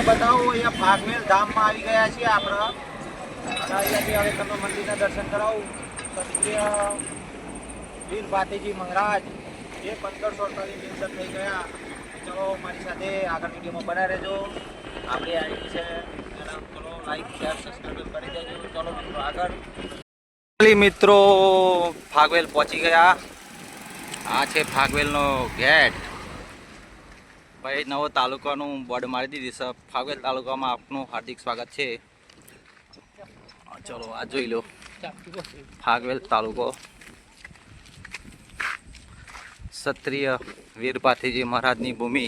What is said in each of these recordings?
બતાવું અહીંયા ફાગમેલ ધામમાં આવી ગયા છીએ આપણે અને અહીંયાથી હવે તમને મંદિરના દર્શન કરાવું. ક્ષત્રિય વીર ભાતીજી મહારાજ જે 1548 નિર્મિત થઈ ગયા. ચલો મારી સાથે આગળ વિડીયોમાં બનાવી રહેજો. આપણી આઈડી છે ચલો લાઈક શેર સબસ્ક્રાઈબ કરી દેજો. ચલો મિત્રો આગળ મિત્રો ફાગવેલ પહોંચી ગયા. આ છે ફાગવેલનો ગેટ. ભાઈ નવો તાલુકાનું બોર્ડ મારી દીધી છે. ફાગવેલ તાલુકામાં આપનું હાર્દિક સ્વાગત છે. ચલો આ જોઈ લો ફાગવેલ તાલુકો. ક્ષત્રિય વીર ભાતીજી મહારાજની ભૂમિ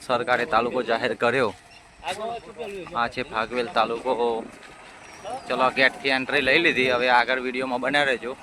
સરકારે તાલુકો જાહેર કર્યો. આ છે ફાગવેલ તાલુકો. ચલો ગેટથી એન્ટ્રી લઈ લીધી. હવે આગળ વિડીયોમાં બનાવી રહેજો.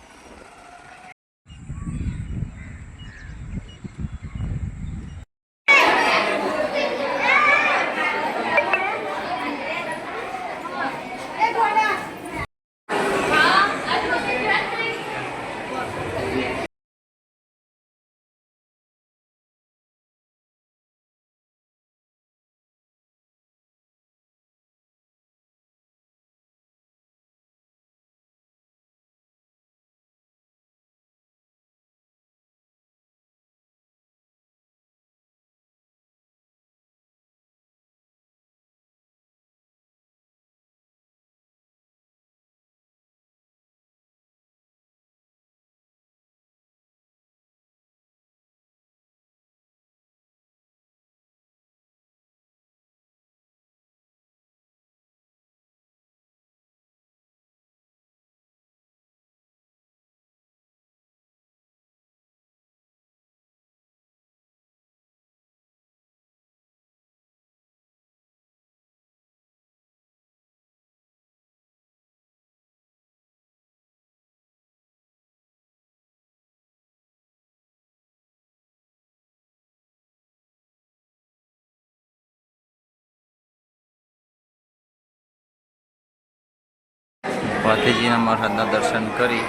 ભાતીજીના મહારાજના દર્શન કરી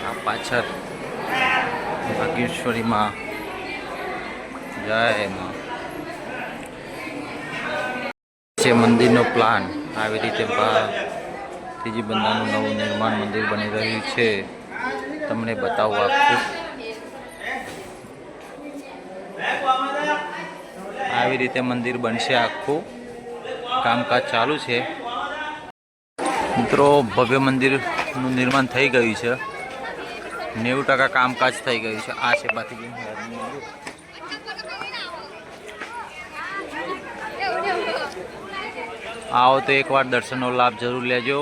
આ પાછળ ભાગ્યેશ્વરીમાં જય માં છે મંદિરનો પ્લાન. આવી રીતે ભાતીજી બંધાનું નવું નિર્માણ મંદિર બની રહ્યું છે. તમને બતાવું આપશું. આવી રીતે મંદિર બનશે. આખું કામકાજ ચાલુ છે મિત્રો. ભવ્ય મંદિરનું નિર્માણ થઈ ગયું છે. 90% કામકાજ થઈ ગયું છે. આ છે ભાતીજી મહારાજનું મંદિર. આવો તો એકવાર દર્શનનો લાભ જરૂર લેજો.